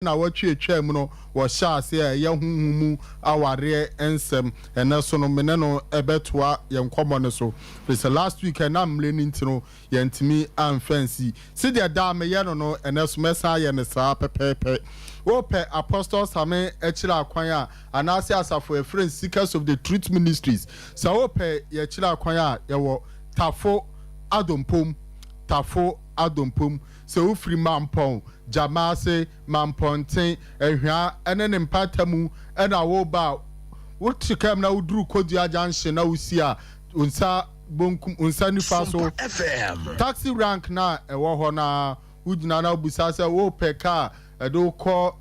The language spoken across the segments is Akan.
na watwe atwa mu no wo sha ase ye huhumu aware ensem ene so no mene no ebetoa ye nkomo ne so this last week na mle ni ntino ye ntimi amfancy see the da me ye no ene so mesa ye ne saa pepepe wo pe apostles ame echira akwan a anase asafo e friends seekers of the truth ministries so wo pe ye echira akwan a ye wo tafo adompom so ufri mampon jamase mamponten ehwa ene ne mpatamu ena wo ba wotikam na udru kodi ajanhye na usia unsa bonkum unsa nifa so taxi rank na ewo ho na ugina na obusa se wo peka edo ko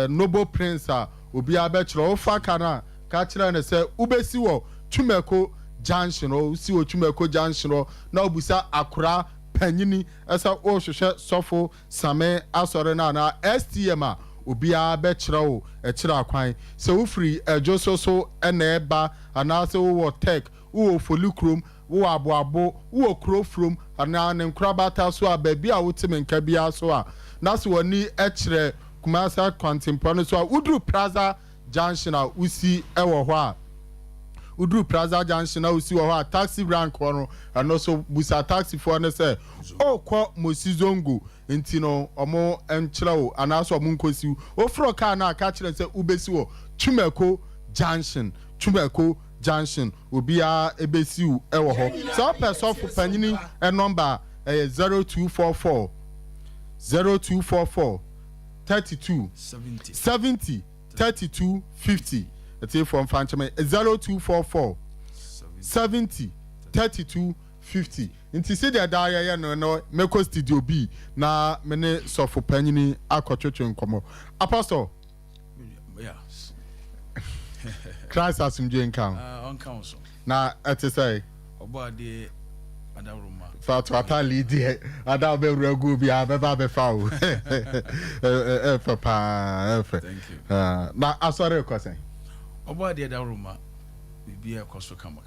noble prince a obi abechro ofa kana ka kire ne se ubesi wo tumeko junction o usi wo tumeko junction na obusa akura panyini esa o hwehwe sofo same asore na STM a obia be kirao e kira kwan se wo free ejoso so ena eba anase wo tech wo folikrom wo aboabo wo krofrom ana ne nkrabata so a baabi a wotime nka bia so a na se woni e kire kumasa contemporary so a udru plaza junction a usi ewo ho a Udru Plaza Junction na usi wa taxi rank hono and also busa taxi for ne say o kwa mosizongo ntino omo enchira o anaso omo nkosi o fro car na ka kire say ubesi wo Tumeko Junction obi a ebesi u ewo ho so person for panyini e number 0244 32 70 32 50 it's from Fanchame 0244 70 32 50. Inti see the diary no meko studio B na mene so for panyini akotwetwe nkomo. Apostle. Yes. Christ asumje nkan. On council. Na ate say obo de adaruma. Fa to atali de ada be regu bi abeba be fa o. Papa. Thank you. Na asore kwesen. Oba de daruma bibia koso kama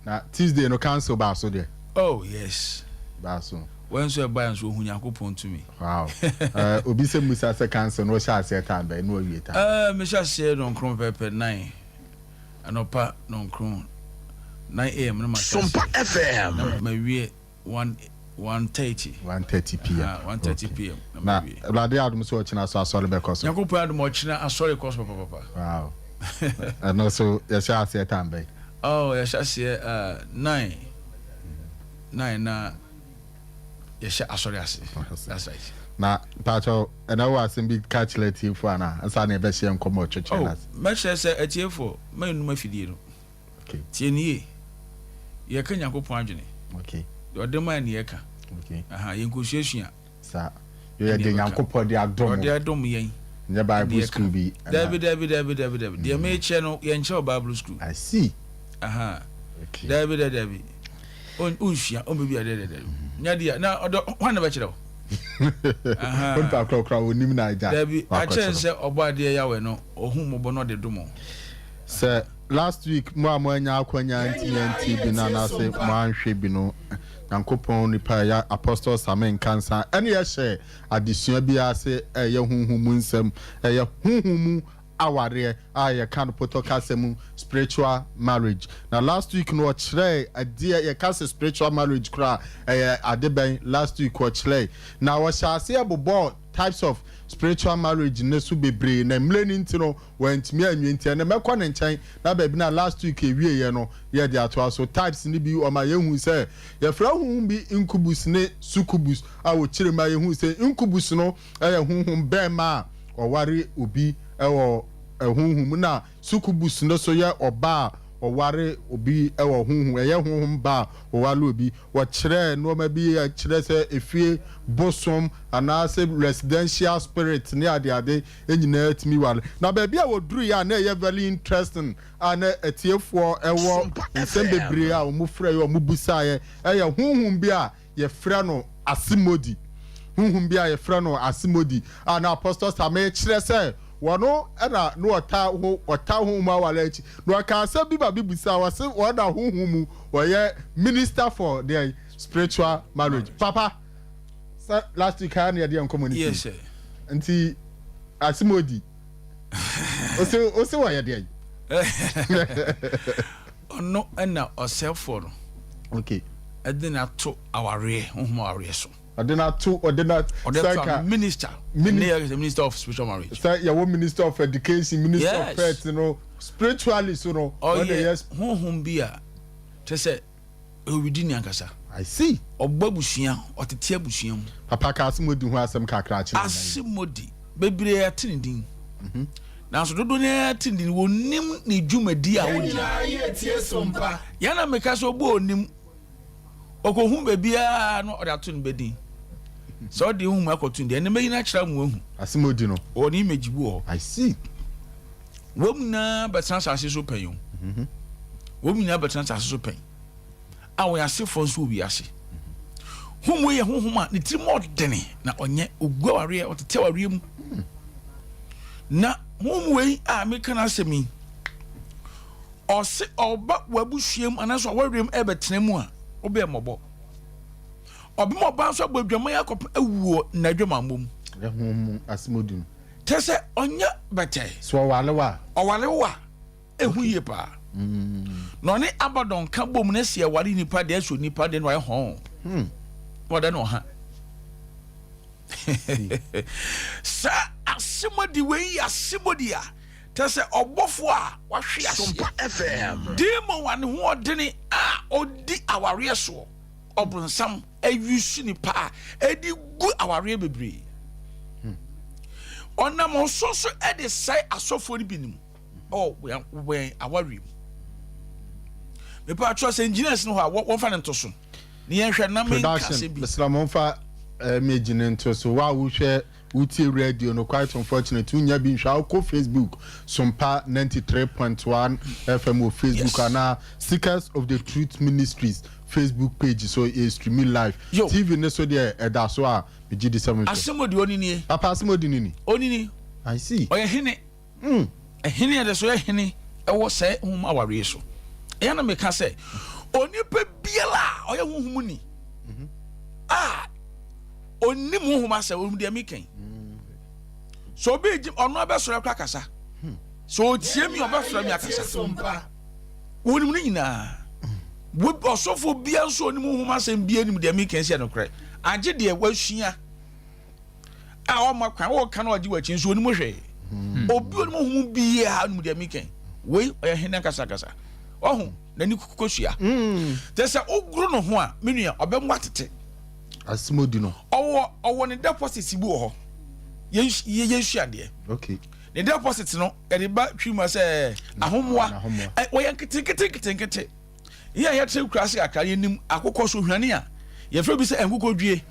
na Tuesday no cancel ba so there. Oh yes ba so when so buy so hu yakopon to me. Wow. Obi se musa se cancel no sha se time ba no awie time me sha se don kron pepe 9 anopa non kron 9 am no ma SOMPA FM ma wie 1:30 p.m. 1:30 p.m. na blade adum so ochina so asole be koso yakopon adum ochina asole koso papa. Wow. And also you shall say time by you shall say 9 na you shall sorry that's right na pacho and I was in big catch let you for na asa na be share nkomo church na me share say etiefo me numa fidie no okay tie nie ye ka yakopon adwene okay do de man ye ka okay ye nkosuasua sa ye de yakopon de adom yen the Bible school be David the me channel yen Bible school I see okay David on unhia on be David nya dia na odo wan na be kire on ta krokra onim na ja David a chen se obade ya we no ohun mo bo no de domo sir last week mo amanya akwanya anti bi na na se mo anhwe bi no Yankopon nipa ya apostles amen cancer ene ye hye adesua bi ase ye huhumu nsem ye huhumu aware ye kan potokasem spiritual marriage na last week no kire ade ye kase spiritual marriage kra adeben last week o kire na wo shase abobo types of spiritual marriage nesu bebre na mleni ntino wantimi anwenti na mekọ ne nchen na ba bi na last week ewie ye no ye de ato so types ni bi o ma yehu se ye fra hu bi incubus ne succubus a wo kire ma yehu se incubus no ye huhum be ma o ware obi ewo huhum na succubus no so ye oba ware obi ewo huhum eye huhum ba wale obi wo kire no ma bi kire se efie bosom anase residential spirit ne ade enyina timi wale na ba bia woduru ya na eye very interesting ana etiefo ewo nsembebere a omufra ye omubusa ye eye huhum bi a ye fra no asimodi huhum bi a ye fra no asimodi ana apostle same kire se wono na no ota hu ma wala echi no ka se bi ba bibusa wase woda huhumu woye minister for the spiritual marriage papa last week I had the community yes sir nti Asimodi. Ose wa ya dey. No na oselfo no. Okay. Edina to aware, aware so. Odena minister. Minister of spiritual marriage. Sir, your minister of education, minister of health, spiritually so no. Oh yes. Bia. Say within yankasa. I see. Obabusua, otete abusua. Papa ka Asimodi ho asem kakra chi. Asimodi bebre atinidin. Na so dodo ne atinidin wonim ne dwumadi a wodi. Ya tie SOMPA. Ya na meka so bo onim. Okohu bebia no odato ne bedin. So de hu makotu de ne meyina kira mu ehu. Asimodi no. Oni mejibu ho. I see. Womna betan sase so pen. Womna betan sase so pen. Awo ya se fo so obi ase. Humu ye huhuma ne tiri mo dene na onye ogwa ware otete ware mu. Na humu we a meka na asemi. Ose oba wabusuam anaso awarem ebetena mu a obe mobo. Obi mo ba so abadwama yakop awuo na dwamamom. Asimodi no. Tese onye bete. So walewa. Owalewa ehu ye pa. No ne abadon ka bom na se ware nipa de aso nipa de no aye hon. What no ha. Sa Asimodi we Asimodi a. Tese obofo a wahwe ase. SOMPA FM. Demo wan ho odene a odi aware so. Obronsam ayusu nipa edi gu aware bebre. Onam so e de sai asofo ni binim. Oh we aware. Me pa trust engineers no ha won fa nto so. Ni yenhwe na me kase bi. Islam fa me gine nto so wa wo hwe wuti radio no quite unfortunate unya bi nhwa ko Facebook SOMPA 93.1 FM or Facebook and Seekers of the Truth Ministries Facebook page so is streaming live. Yo. TV ne so there da so a me gidi sam. Asimodi oni ni. Papa Asimodi ni. Oni ni. I see. Oye hene. Hene de so ye hene e wo se hum aware so. E na me ka se oni pe biela oye hum ni. Oni mu hum ase wo de mi kan. So be ono abesoro kwa kasa. So tie mi obefra mi akasa. SOMPA. Woni mu nyina. Wo osofo bia so oni mu hum ase bia ni de mi kan se no kre. Age de wasua. A o makwan wo kan oji wachi so oni mu hwe. Obi oni mu hum bia ni de mi kan. We oye hena kasa kasa. Ohun na ni kokosua. Te se ogro no ho a menua obemwa tete. Asimodi no. Owo ne deposit sibu ho. Ye ade. Okay. The deposit no e de ba twima se ahomwa wo yan kete ye tre krase akare nim akokọ so hwane a ye fro bi se enkokọ dwie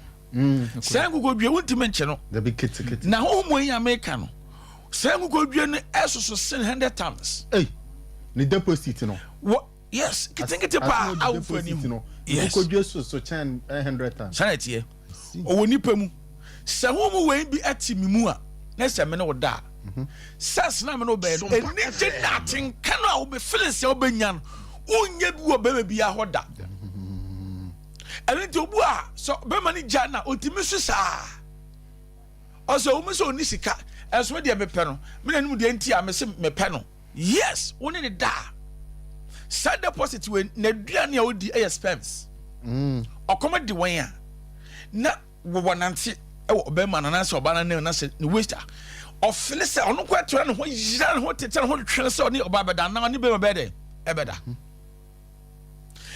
se enkokọ dwie wontime nche no The big kete. na homo yin America no se enkokọ dwie no esoso 100 times Hey. Ni deposit no. what yes kete pa awufani no. Yes. Ko dwie so 100 times. sanete owo nipa mu se homo we bi atimi mu a na se me no da sas na me no be eni je datin kan a wo be feeling se wo be nyan unye bi wo be bi a hoda eni to bu a so be mani jana otimi so sa also wo me so ni sika eso de me pe no me na nim de nti a me se me pe no yes woni ne da sa deposit we na duane a odi e spams okoma di wan a na wo wonante e wo be man na se oba na na se ni waster of Philistine on quite to run what Jan what to tell what Trinity or Baba now ni be bed ebeda.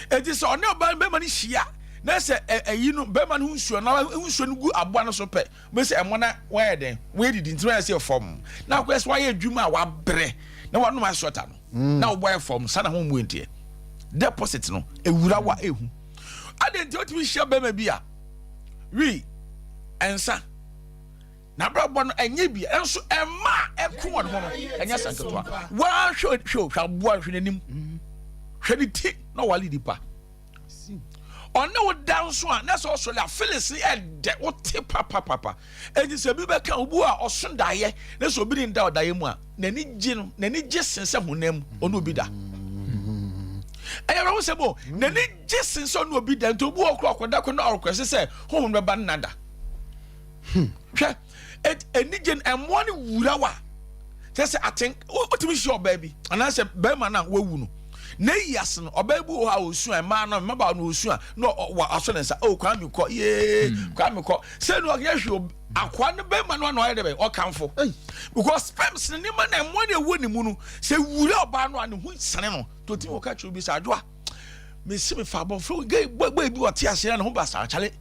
It is on your bad money shia. Na say you know Beman who should now who should go abwana so pe. We say amona where then where did the say form. Now quest why adwuma wa bre. Na wa no ma shota no. Now where form sana ho mu entie. Deposit no ewura wa ehu. Ade nti otimi shia be ma bia. We ensa na brabo no enye bia enso ema eko won ho no enya sanketwa wa hwe hwa hwe nanim hwe di ti na wali dipa ona wo dan so a na so la Phyllis e de wo ti papa enti se bi be ka obu a oso daye na so bi nda odaye mu a nani gye no nani gye sense honam ono bi da ayara wo se bo nani gye sense ono bi da nto obu okro akoda ko na orokose se honhom be ba nada hwe enigen emone wurawa say I think otimi sure baby and I say be man na wawu no na yas no obabu ha osu e ma no maba no osu a no aso ne sa o kwa mi ko ye kwa mi ko say no yehwe akwa ne be man no ayede be o kanfo because sperms ne ma na emone ewu ni mu no say wura oba no ane hu sene no to ti o ka chu bi sa adwa me si me fa bo fro ge bi o ti ase na ho ba sa chale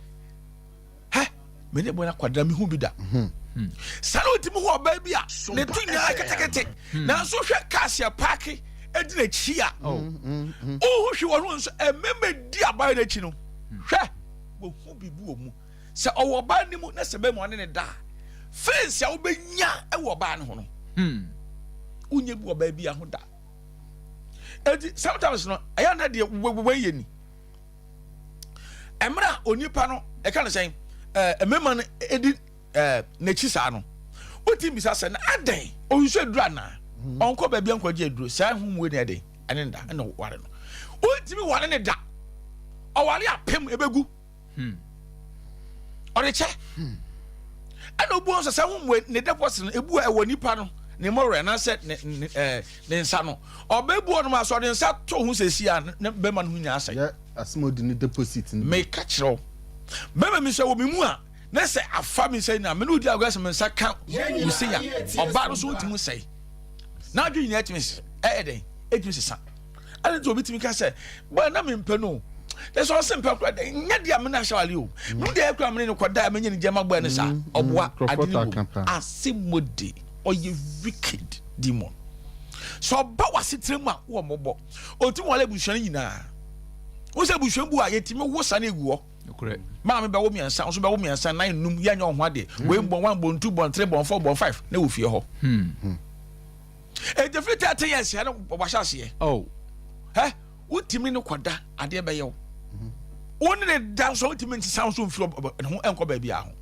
he me ne bo na kwadra me hu bi da salo ti mu ho oba bi a ne tu nya ketekete na so hwe kasia park edina chia oh hwe wonu nso ememe di abaye na chi no hwe wo hu bibu omu se owo ba ni mu na se be mo ne da face a wo benya e wo ba ne ho no unye bu oba bi a ho da edi sometimes no aya na de we ye ni emra onipa no e ka ne sen emema no edi na chi sa no oti bisa se na adan o hwe dura na onko ba bia nkwaje duro sa hu mu ne ade ane nda na ware no oti mi ware ne da o ware apem ebegu ore che ana obu onso sa hu mu ne deposit no ebu e woni pa no ne more na se ne nsa no obebu ono ma so ne nsa to hu sesi a ne be ma no hu nya asai asmodi ne deposit no me ka kiro be ma mi se wo mi mu a na se afa mi se na me no di agwa se me nsa ka mi se ya oba no so timu sei na dwi ni etimis den etimis sa ana to bitimi ka se ba na me mpe no there's also simple kwa nya dia me na shawale o mu dia kwa me ne koda me nya ni jema gba ne sa oboa adini asimodi oye wicked demon so ba wasitrem a wo mobo otim wale busuan nyina wo se busuan bu a yetimi wo sa na egu ho correct ma me ba wo miansa so ba wo miansa na num ya nya ho ade we bon 1 bon 2 bon 3 bon 4 bon 5 na wo fie ho the free 30 years here wa shase oh utimi ne koda ade be ye woni ne dan so utimi nti sound so mfiro ho enko ba bia ho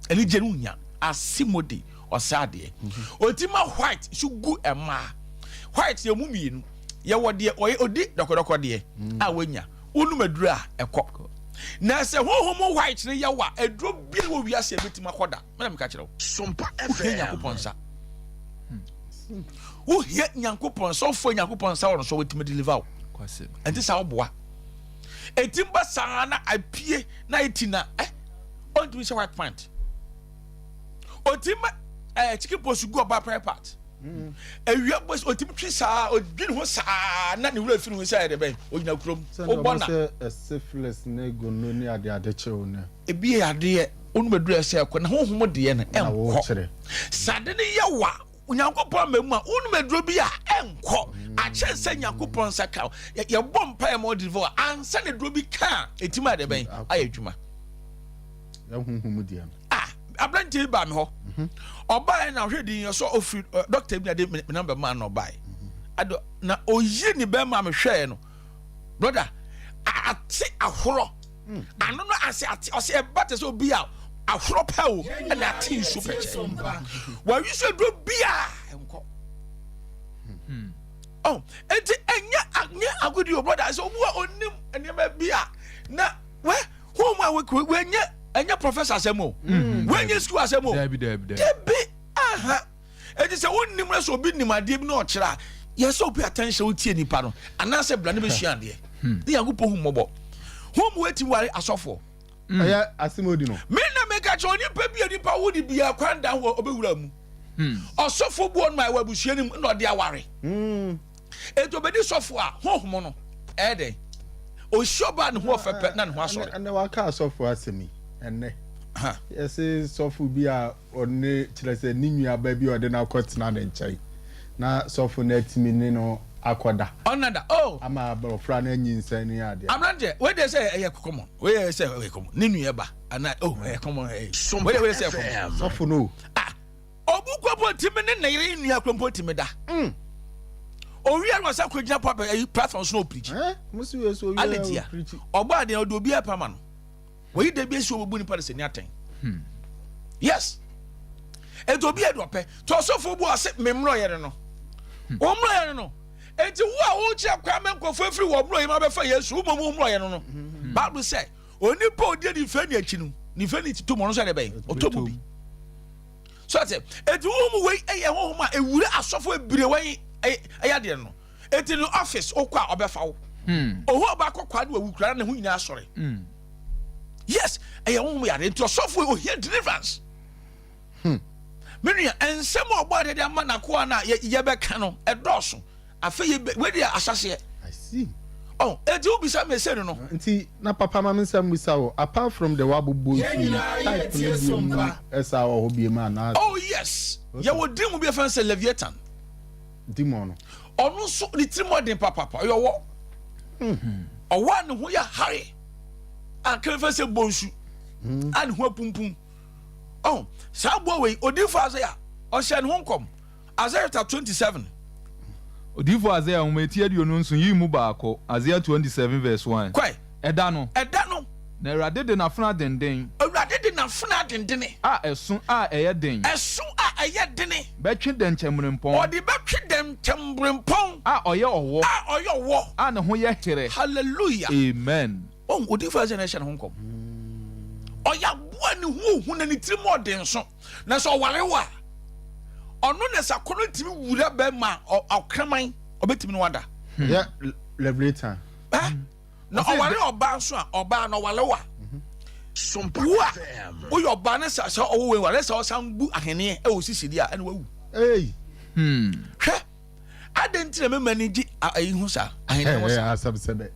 eni je no nya asimodi osade otima white sugu ema white ye mumienu ye wode oye odi dokodoko de a wanya wonu maduru a ekọ na se hohomo white ne ye wa edro bi wo wiase betima koda me na me ka kire SOMPA FM yakoponsa wo hie nyankopon so fo nyankopon sa won so wetime deliver kwase enti sa oboa etimba sa na apie na etina on to say white pant otima chicken post go ba prayer part ewia boss otim twi sa odwin ho sa na ne wura firi ho sa de ben onyina krom obona syphilis na go no ni ade chewo na ebi ade onu medura se ekọ na honhom de ne enko sade ne yawa onyankopon mamu a onu meduro bi a enko a chense nyankopon saka ye bom pa e mo deliver ansa ne duro bi ka etima de ben ayadwuma ya honhom de abranti ba me ho oba na hwedi so ofri doctor bi na de number man no buy ado na oyi ni be ma me hwe no brother ati ahoro ano no ase ati o se bate so bi a ahoro pa o na ati su peche wa wi se do bi a enko oh enti anya agudi o brother so wo onim enema bi a na we who ma we anya professor asemo when you school asemo debi aha edi se wonnim na so bi nimade bi na o kira yes so pay attention wo tie nipa no anase bla ne be hua de ne yagopo hu mobo hu mu eti ware asofo aya asemodi no me na me ka cho nipa bi nipa wo di bia kwanda ho obewura mu osofo bu on my wabusua nim na ode aware eto be di sofo a hohomo no ede o shoba ne ho ofepe na ne ho asore na waka asofo asemi enne yesi sofu bi a onne chilese ninua ba bi ode na akotena ne nchai na sofu na timi ni no akoda onada oh ama ba ofra na nyinsa ni ade amranje we dey say eye common we say we common ninua ba ana oh eye common we say common sofu no obukwapo timi ne nire nua kwampo timi da owi an wasa kwagina papa platforms no preach musu we so owi preach ogba de odobi apama no we dey be so obu ni pa se ni aten yes edobi edope to sofo bu ase memro yere no omro yere no enti wo a wo che kwa menkofo afiri wo omro yema be fa yesu wo mo omro yere no bible say oni pa odi ni fa ni achi no ni fa ni to mo no so de ben otomu bi so ate eti wo we eye ho ma ewure asofo ebire wen eye de no eti no office okwa obefa wo oho ba kokwa de wawu kura ne ho nyina asore yes eye ho mo yare enti osofo o hear deliverance menu ensem ogbode de ama na ko na ye beka no edoso afa ye we de asase I see. oh eti obi sa me say no Nti na papa ma nsem bisa wo apart from the wabubu type SOMPA. esa wo bi ma na oh yes ye wo dim bi fa say Leviathan demon. onu so ni trimodin papa yo wo owa ne ho ya hare aka fa say bonsu an ho pumpum oh sa bo we odifo Isaiah o hye ne ho nkom Isaiah 27 Odifo Isaiah umeti aduonu nso yi mu baako Isaiah 27 verse 1. kwai Eda no na Awurade de n'afena denden a ɛso a ɛyɛ den bɛtwe dɛnkyɛmmerempɔn ɔde bɛtwe dɛnkyɛmmerempɔn a ɔyɛ ɔwɔ a ne ho yɛ here. hallelujah Amen. oh odifo Isaiah na hye ne ho nkom ɔya boa ne hu na ne tirim ɔden so na so ɔware wa ono ne sakono timi wura be ma okraman obetimi no wada Yeah, Leviathan. na oware oba so a oba no wale wa SOMPA wo yo oba ne sa owo we wale sa osambu ahene e osisi dia ene wawu Hey. hwe adentire me manage ayi hu sa ahene wo sa Asabsebe.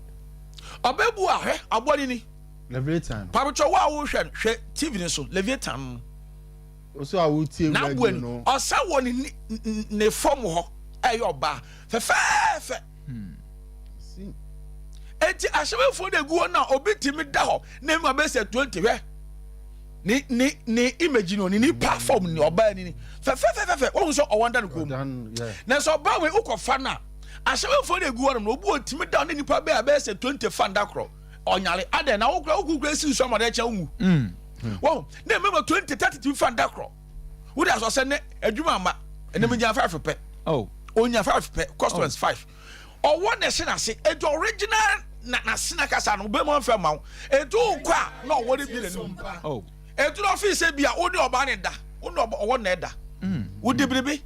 obabu a hwe abodi ni Leviathan. pabucho wa wo hwe TV ni so Leviathan Also I will tell na you no. osa wo ne form ho ayi oba fe See. enti asebefo de guo na obetimi da ho na ma be se 20 hwe ni image no ni platform ni oba ni fe won so o wonder ko mu Yeah. na so ba we ukofa na asebefo de guo no obu otimi da na nipa be se 20 fan da kro onyare ade na okukura si so ma de cha mu wow na me 20 30 fan da kro wo da so se ne adwuma ma ene me nya 5 pe Oh. onya 5 pe customers 5 or one nation I say it original na sina kasa no be mo fa ma etu kwa no wo de bi le no Oh. etu no fi se bia wo de oba ne da wo no owo na da wo de biribi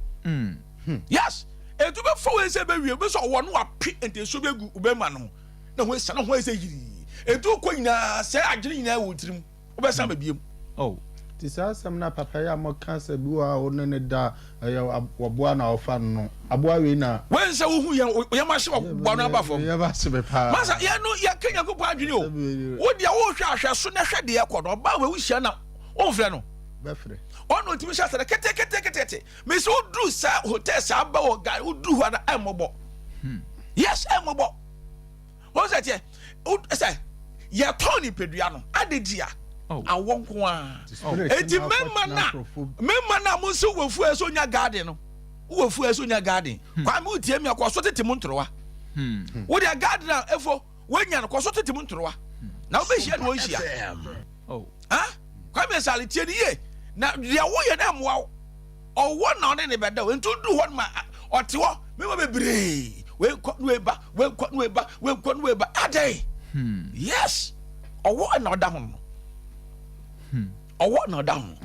yes etu be fo we se be wie be so wo no api ente so be gu be ma no na ho sa na ho se yiri etu ko nyina se agire nyina wo tirim wo be sa ma biem Oh. Tisa sam na papa ya mo cancer bi wa ono ne da woboa na ofa no aboa we na when say wo hu ye ma hye wo no aba fom ya ba se be pa masa ye no ye kenya ko pa adwene o wo dia wo hwa ahwa so na hwe de ye kodo ba we hia na wo fre no be fre ono timi sha sere kete me so dru sa hotel sa ba wo guy wo dru hwa na emobo yes emobo wo say tie o say ye tony pedua no adedia awon ko a eti memma na mo so wofu eso nya garden no wofu eso nya garden kwa me utie me akwa so tete mo ntorowa wo dia garden na efo wenya no kwa so tete mo ntorowa na wo be hia no hia Oh. ha kwa me sale tie ni ye na dia wo ye na moa owo na one ne beda wo ntu du ho ma ote wo me ma bebre we ko no eba adai yes owo na oda ho owo na down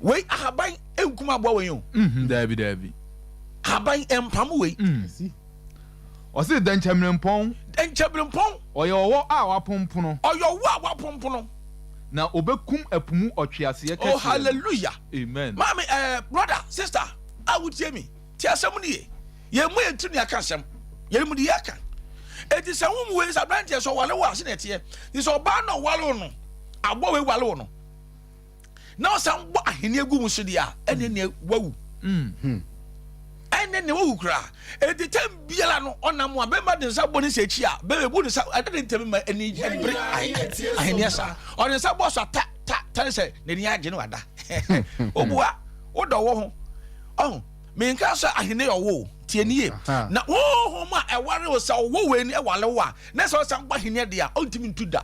we ahaban enkuma abo we yo Dabi ahaban empam we see o se dɛnkyɛmmerempɔn ɔyɛ ɔwɔ a wapompono na obekum apumu ɔtweaseɛ kɛse. Oh hallelujah. Amen. Mami brother sister I would hear me ti asɛm ni ye mu etu ni aka asɛm ye mu di aka eti sɛ wo mu we sa branch so wale wa se na tie ni so ba no wale no abo we wale no na san bo ahene egu mu so dia ene ne wawu ene ne wawu kra eti tem biala no onam a be ma de nsa bo ni se chi a be bu ni sa ade tem ma eni bre ahene sa on sa bo so ta se ne ni age no ada obua odo wo ho oh me nka so ahene yo wo tie ni na wo ma e ware wo sa wo we ni e wale wo a na so san bo ahene de a ontimi ntu da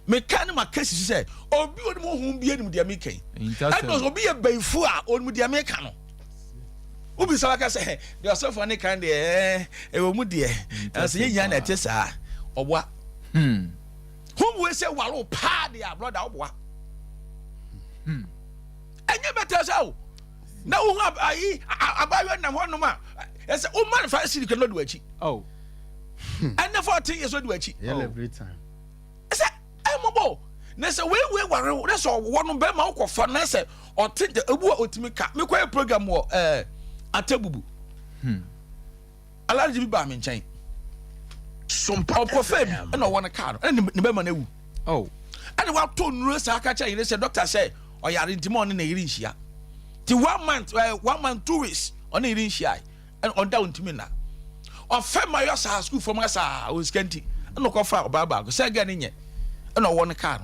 me kan ma kesi se obi oni mo hu bia nim dia me kan and obi ye baifu a oni dia me kan no obi sa ka se the yourself ani kan de e wo mu de as ye nya na tesa obwa whom we say walo pa de a brother obwa enye better so na wo hu ayi abayo nam ho no ma ese o man fa siri kan do achi oh and the 14 years do achi every time ese mobo na se we ware na so wo no be ma ko fa na se o tinde ebu otimi ka me kwa program wo atabubu alaji bi ba me nchen SOMPA profem na wo na car na ne be ma na wu oh and wa to nuro sa aka cha yin say doctor say o yare ntimo on na yiri nhia ti 1 month 2 weeks on na yiri nhia and on down ntimi na o fe ma yo sa school from asa o skanti na ko fa baba go say ga ne nye na wo na car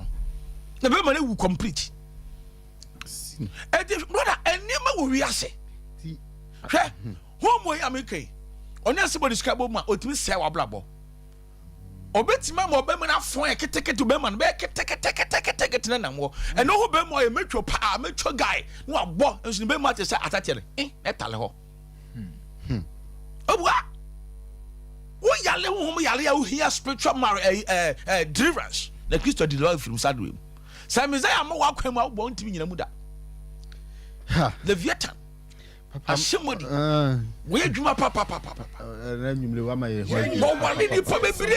na be ma na wu complete e brother enima wo wi ase hwe homo ya mekai onya se body scrap ma otimi se wa blabo obetima ma obema na fon e ketekete obema na be ketekete na namwo eno ho be mo e metwo pa metwo guy no abo enso be ma te se atachere etale ho obwa wo yale ho yale ya wo hia spiritual deliverance the Christ deliver from sadwe Sami Isaiah mo wa kwam abo ntimi nyina mu da the Vietnam Ashimodi. We adwuma papa. Na nyumle wa ma ye ho. Bo wale ni pa bebre.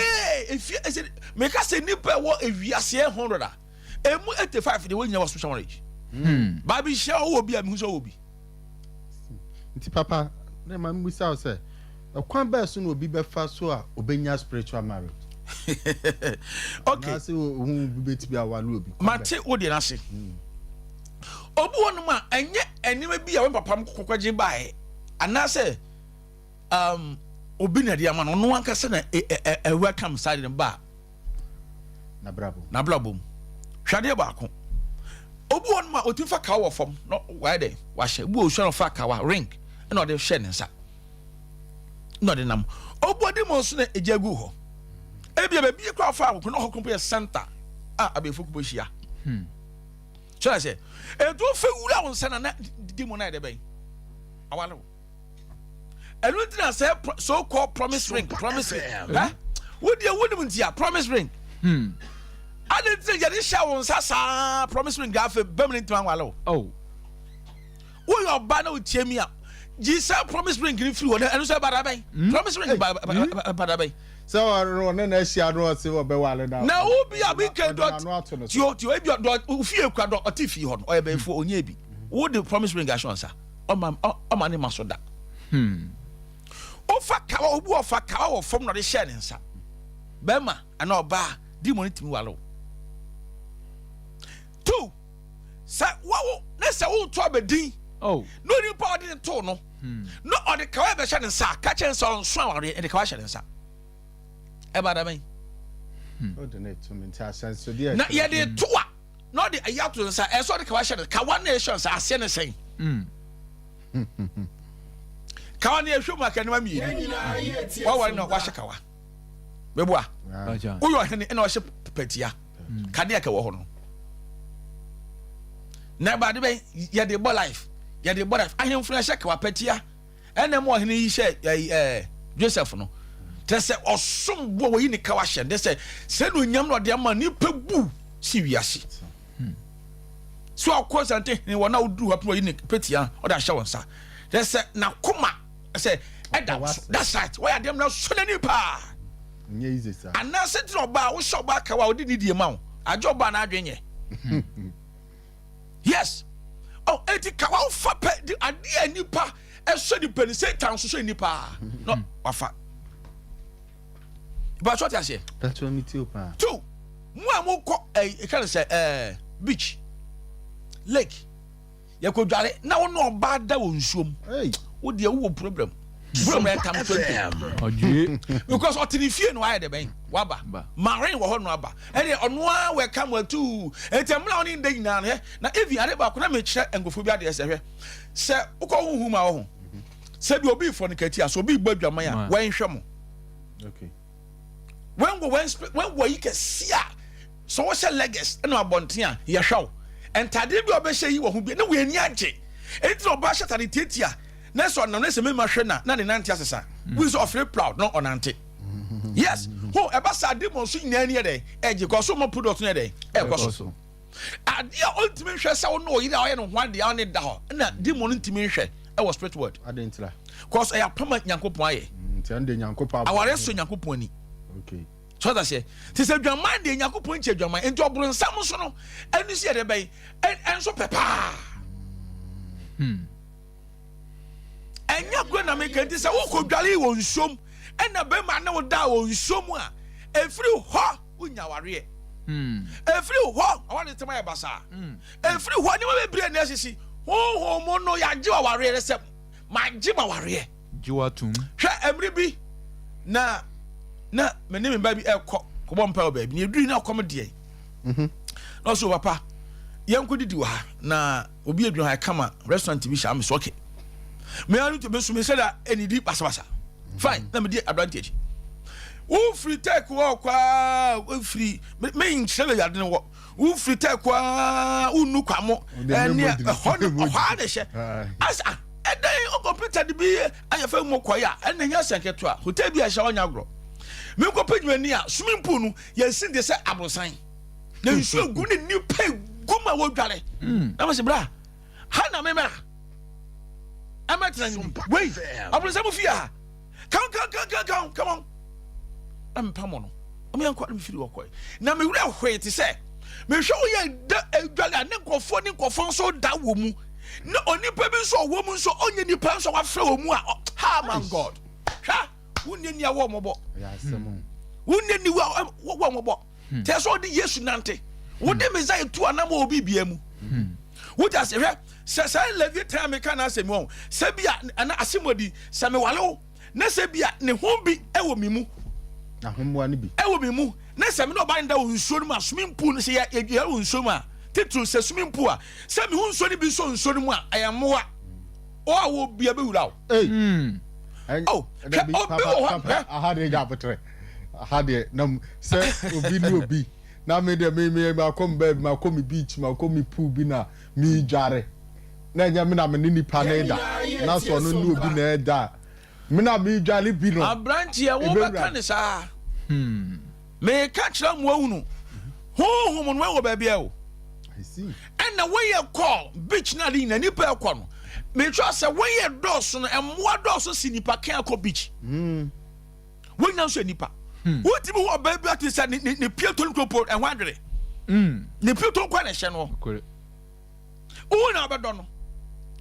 If make us say nipa wo ewiase 100 emu 85 de we nya was social marriage. Baby share wo bi am hu so wo bi. Nti papa, na ma musa o say, okwan ba so na obi be fa so a obenya spiritual marriage. Okay. Na say hu bi beti bi awale obi. Mate wo de na se. Obu wonu ma enye enima bi a we papa mkokwaje bae anase obi na dia ma no no anka se na welcome side ne ba na brabo hwade ba ko obu wonu ma otifa ka wo fom no why dey wa hye bu o hwe fa ka wa ring na o de hye ne nsa no de nam obu de mo so na ejagu ho ebia ba bi kwa fa ko no ho kompo center abefu ko hia so I say e do fe wura won sana na di mo na de ben awalo elu ntina say so called promise ring eh wo dia wonim ntia promise ring ade ntia ya de sha won sa promise ring ga fe bem ni ntima awalo oh wo yo ba na utiemi a Jesus promise ring ni free wo enu so ba da ben promise ring ba da ben so no na hia no se wo be wale da na wo bi abi ke dot tio e bi dot ufie kwa dot otifi ho no o be fo onye bi wo the promise ring assurance o ma ne masoda o fa ka obu o fa ka wo fom no de share ne nsa be ma ana oba di mo ntimi walo 2 sa wo na sa wo to abedin oh no ni pa de to no no o de ka be share ne nsa ka chen so nso a de ka share ne nsa ebada men o de na to me ta sense so dia na ye de to a no de ayato nsa e so de ka share ka one nation sa ase ne sen ka one ehwe ma ka ne ma mi wa wa no wa shaka wa bebua wo yo hene na o hye patia ka de ka wo ho no na ba de ben ye de bo life ahemfo na shaka wa patia ene mo hene yi hye Joseph no tese osom bo wo yi ni ka wa hye de se no nyam no de ama ni pebu si wiase so akwosante ni wona uduru hapo yi ni patia o da hye wonsa tese na koma se that's right why dem na so na ni pa nye easy sir ana se ti oba wo so ba ka wa odi ni die ma wo ajoba na adwenye yes oh eti ka wa fa pe di ade anipa e so di pen Satan so nipa no wafa but what you say that's what me too pa 2 mu amoko e kan say beach lake ya ko dware na wo no ba da wo nsuom hey wo de wo problem come 20 because otinifie no aye de ben waba marine wo ho no aba e de ono a we come to etemla oni nda nyina no na evi ade ba ko na me kire engofo bi ade se hwe se uko huhu ma wo ho se bi obi fo ne kati aso obi gbadwaman a wen hwe mo okay when wo yi kesia so wo se leges na abonten a ye hwaw entade bi obehye yi wo ho bi na we ani age enti oba shatade tetia na so na se me ma hwe na ne nante asesa we so ofre proud no onante yes ho e ba sa demon so nyina ni e dey eje ko so mo product no e dey e ko so adia ultimate hwe sa wo no yira wo no ho adia ne da ho na demon ultimate hwe e was spirit word adentla cause I apama nyankopon aye nti ande nyankopon aware so nyankopon ani okay so that say ti say dwaman de nyankopon che dwaman enti obro nsam so no enu si de bay enso pepa enya go na me kan ti say wo ko dwale wo nsom ena be ma na wo da wo nsom a efiri ho unya ware efiri ho awon tema ya basa efiri ho ni we bebre na asisi ho mo no ya je wa ware se ma je ma ware jiwatum hwe emri bi na me ne me ba bi ekọ ko bom pa ba bi na eduri na kom de no so papa yanko didi wa na obi eduru ha kama restaurant bi sha me so okay me anu to me so me say da enidi basa fine na me di advantage wo free take wo kwa wo free me nchebe ya de wo wo free take kwa unu kwa mo ene ho de hye asa edan o computer de bi ayafa mo koya ene nya senketo a hotel bi a hye onya gro me ko pedwani a swimming pool no ye sin de se abrosan na nsu gu ne ni pe guma wo dware na ma se bra ha na me mera amatrani wait abrosan mo fia come on am pamono am yan kwa me firi wo koy na me wura hwe ti se me hwe wo ye da dwale ne nkofo so da wo mu na onipa bi so wo mu so onye nipa so wa fra wo mu a ha man god ha wunni ni awo mobo ya semo wunni ni wo mobo te so di yesu nante wo de mezai tu anam obi bia mu wo just hwe se levi time me kana asemi won se bia ana asemodi se me wale wo na se bia ne ho bi ewo mi mu na homwa ni bi ewo mi mu na se me no ba nda wo nsuo mu a swimming pool se ya wo nsuo mu a titu se swimming pool a se me hu nsuo ni bi so nsuo mu a ayamoa o a wo bia be wura wo oh papa aha de ja botre aha de nam se obi ni obi na me de me ma kom bed ma kom beach ma kom pool bi na mi jare na nya me na me ni pa na da na so no ni obi na da me na mi jale bi no abranti e wo be kan sa me ka kira mo awunu ho mo no wo ba bia o I see and na we ye call beach na li na ni pa ekọ no me twa se we ye dos no emmoa dos si nipa kan akọ beach we na so nipa wo ti bi wo ba bia ti se ni pieto nkopo e hwadere ni pieto kwa na hye no wo na ba do no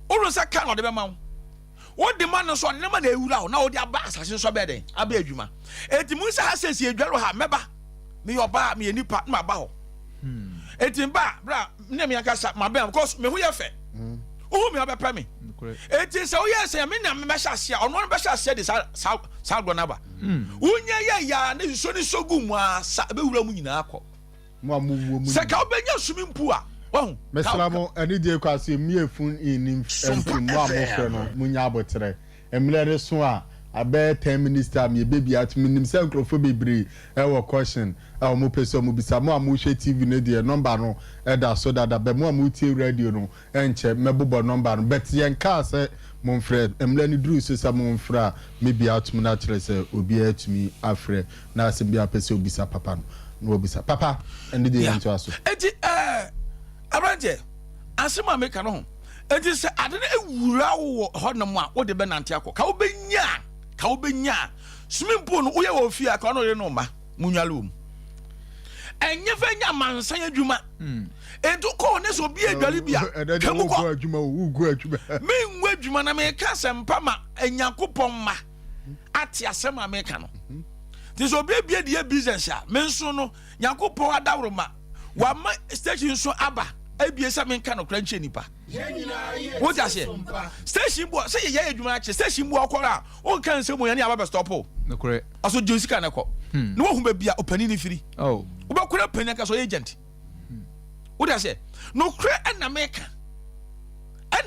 wo se kan no de be ma wo de man so ne ma na ewura na wo de aba asase so be den aba adwuma enti mu se ha sesi edwaro ha meba me yo ba me nipa ma ba ho enti ba bra ne me akasa ma be because me hu ye fe o me abepɛ me enti sɛ wo ye se me na me hye ase a ɔno no be hye ase de sa gro na ba wonya ye ya ne so ni sogu mu a sa be wura mu nyina akɔ mo amu sɛ ka obenya swimming pool a wahu mesalamo ani die kwase miefun inim empim mo amofre no munya abotre emlere so a abe 10 minutes time ye baby at minim se nkrofo bebre e wo caution e mo peso mo bisa mo amuhwe TV ne die number no e da so da be mo amutie radio no enche mebobo number no bet yen ka se mo mfre emle ni dru so sa mo mfra me bia atum na kire se obi atumi afre na se bia pese obisa papa no obisa papa ende die nto aso enti abranje asema me ka no ho enti se ade na ewura wo ho no mo a wo de be nante akọ ka wo benya swimming pool no wo ye wo fia ka no re no ma munwalum enye fa nya mansan adwuma enti ko ne so bi adwale bia kamu ko adwuma wo gu adwuma me nwa adwuma na me ka sempa ma enyankopon ma ati asema me ka no ti so bia de business a me nso no nyankopon adawro ma wa ma station so aba ebie sa me nka no kra nche nipa wo ja se station bo se ye adwuma ache station bo okora o kan se mo ya ne aba stop o nokore aso josika na ko no wo hu ba bia opani ni firi oh wo ba kora pani ka so agent wo ja se no kra na meka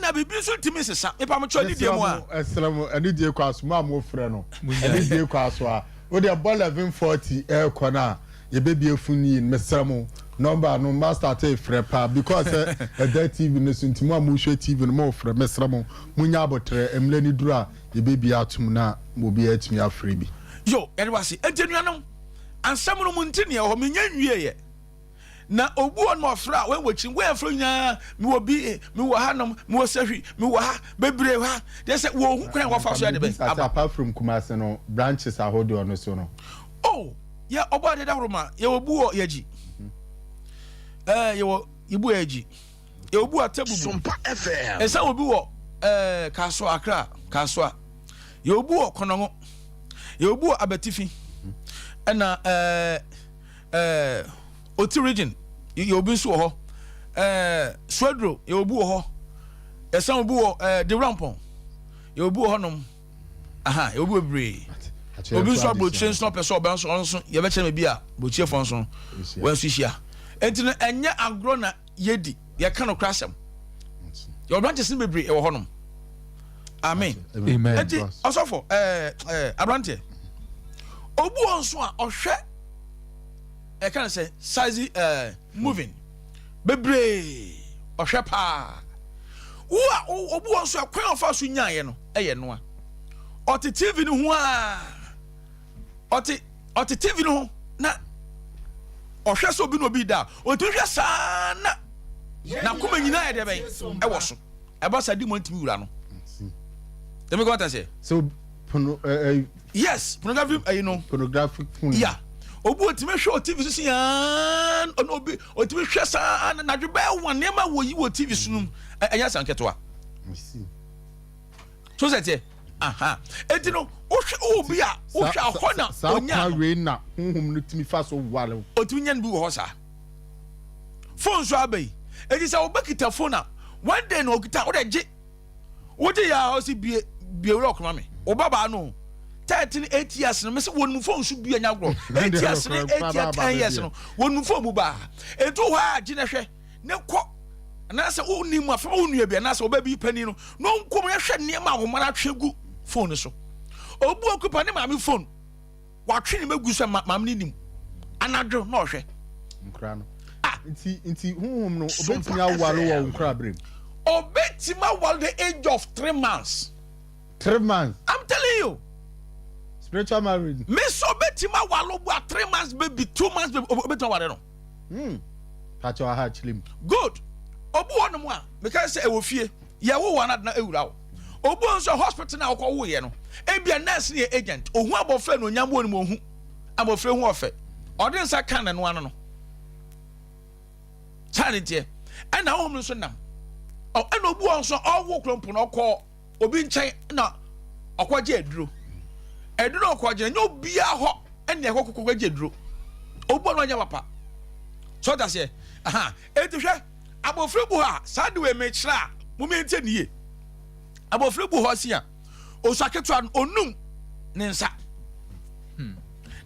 na bibi so timi sesa e pa mo chodi die mo a assalamu ani die kwaso ma mo frɛ no ani die kwaso a wo de ball 1140 e kona ye bebi efuni mesramo number no master te frɛ pa because that TV no suntimo amuhwe TV no mo frɛ mesramo munya abotre emle ni dura ye bebi atum na mo bi atumi afrɛ bi yo ere wase entenuanom ansam no mu ntini e ho menya nwie ye na obu on mo fra when we chin we afro nya me wo bi me wo hanom me wo sahwi me wo ha bebre ha they say wo hu kwan wo fa so de be apart from Kumasi no branches are hold on so no oh yeah obo de da roma ye obu o yaji ye wo ibu yaji ye obu atabu SOMPA FM esa obi wo kaso akra kaso ye obu o konongo ye obu o abatifi na oti region ye obi so ho swedro ye obi ho esa obi wo de rampon ye obi ho nom aha ye obi bre obi so abrochen so person oban so ye be kire me bia bochie fon so wan so hia enti no enye agro na yedi ye ka no krasem your branches be bre e wo ho nom amen amen enti osofo abrante obu onso a ohwe e kan say size moving bebre ohwe pa wo obu onso a kwan ofa so nyaye no eye no a oti tv no ho a oti tv no ho na ohwe so bi no bi da oti hwe sa na kuma nyina ye de ben e wo so e ba sa di mo ntimi wura no dem go ta say so yes pornography you know pornographic phone yeah obu otime hwe tv so sian ono obi otime hwe sa na dwebe won ne ma wo yi wo tv sunum enya sanketo a so sete aha etino o hwe obi a o hwe akona onya we na honhom no timi fa so wale otime nya nbu ho sa phone so abai eti sa obakita phone a one day no okita o de je wo de ya o si bie wura okoma me obaba no 8 years no me se wonu phone so bia nya gro 8 years no 8 years 10 years no wonu phone mu ba etu ha gine hwe ne ko na se woni mu afa wonu bia na se obabi pani no no nkom ya hwe ne ma wo mara twegu phone so obu okupa ne ma me phone wa twe ne magu so mam ne nim anadwo na ohwe nkra no inti honhom no obetimi awale wo nkra brem obetimi awale the age of 3 months 3 months I'm telling you spiritual marriage me so betima walo bu 3 months baby 2 months baby betima wale no pacho ha chilim good obu wonu mu a me kan say e wo fie ye wo wana na ewura wo obu nso hospital na akọ wo ye no ebia nurse ne agent ohu abofra no nyam wonu mu ohu abofra hu ofe odin sa kan no ano no charity and na hom nso nam o and obu nso owo klompo no kọ obi nchen na akwaje aduro eduro akwaje nya obia ho ene ekokokwaje aduro obu no nya papa so that say aha etihwe abofra bu ha sade we me kira mo me ntie niye abofra bu ho sia osaketu onum ne nsa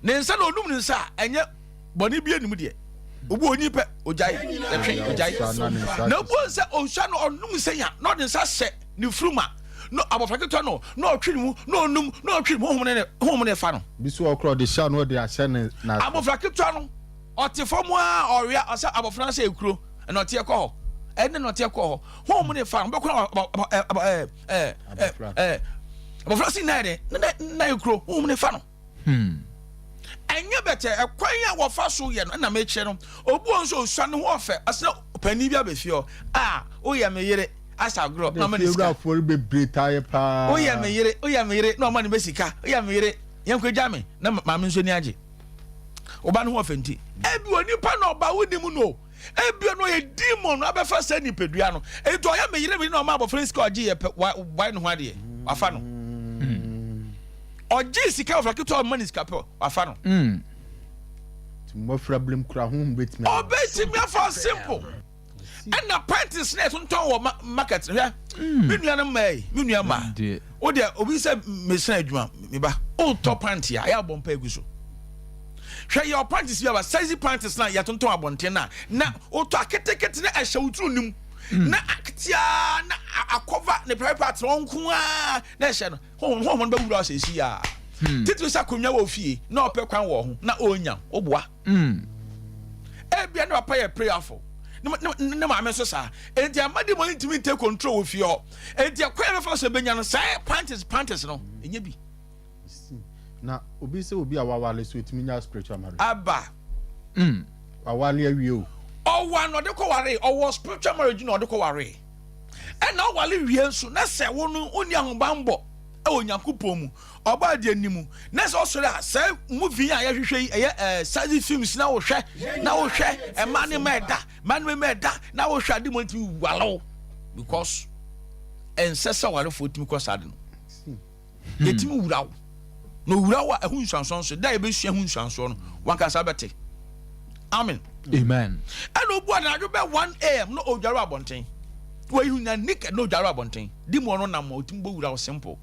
ne nsa na onum ne nsa enye boni bia nim de obu oni pe ojai etwe ojai na obu nsa osha no onum nsa ya no de nsa se ni fruma no abofraketu no otwe mu no onum no otwe mu hom ne fa no bisu okro de sha no de ahye ne na abofraketu no otefomu a oria osa abofra se ekuro na ote ekọ ho ene na ote ekọ ho hom ne fa no be kwa abofra si na de na ekuro hom ne fa no enye bete ekwan ya wo fa so ye no na me kye no obu onso osua ne ho ofe asna pani bia be fie o ye me yere asa gro na ma ne sika for be bretaye pa o ye me yere na ma ne be sika o ye me yere yen ko gya me na ma me nso ni age oba ne ho ofe nti ebi oni pa na oba woni mu no ebi no ye demon no abefa sa ni pedua no eto o ye me yere me na ma bo friends ko age ye why no ho ade afa no oji sika of rakito money sika pe afa no mo problem kura hom betimi obetimi afa simple and na panties net nton wo market hwe menua no mai menua ma o de obi se mesan adwuma me ba o top panty ya bompa eguso hwe your panties bi aba size panties na ya tonton abonten na o to aketekete na ehye wutru nim na aktia na akova ne private part onku a na ehye no ho ba wura se si ya titu sa konwa wo fie na opɛ kwan wo ho na onya oboa ebia na papa ye prayerful ne ma me so sa enti amadi mo intimi take control wo fie ho enti akwa me fa so benya no sai panties no enye bi na obi se obi awawale so etimi nya spiritual marriage aba awale awie o or one or the koware or spiritual marriage no the koware. And now while we are so na say wonu onya bambo e onyankopon mu oba de animu na say also that say movie a yehwehwe study films na wo hwe e man meda na wo hwe ade monti walo because ensesa wale fotimi ko sade no yetimi wurawo no wurawo ehun nsanson so da e be hwe ehun nsanson no wanka sabete amen amen and obu na do be 1 am no ojaro abonten we hu na nika no ojaro abonten di mo no na mo otimbo wurawo simple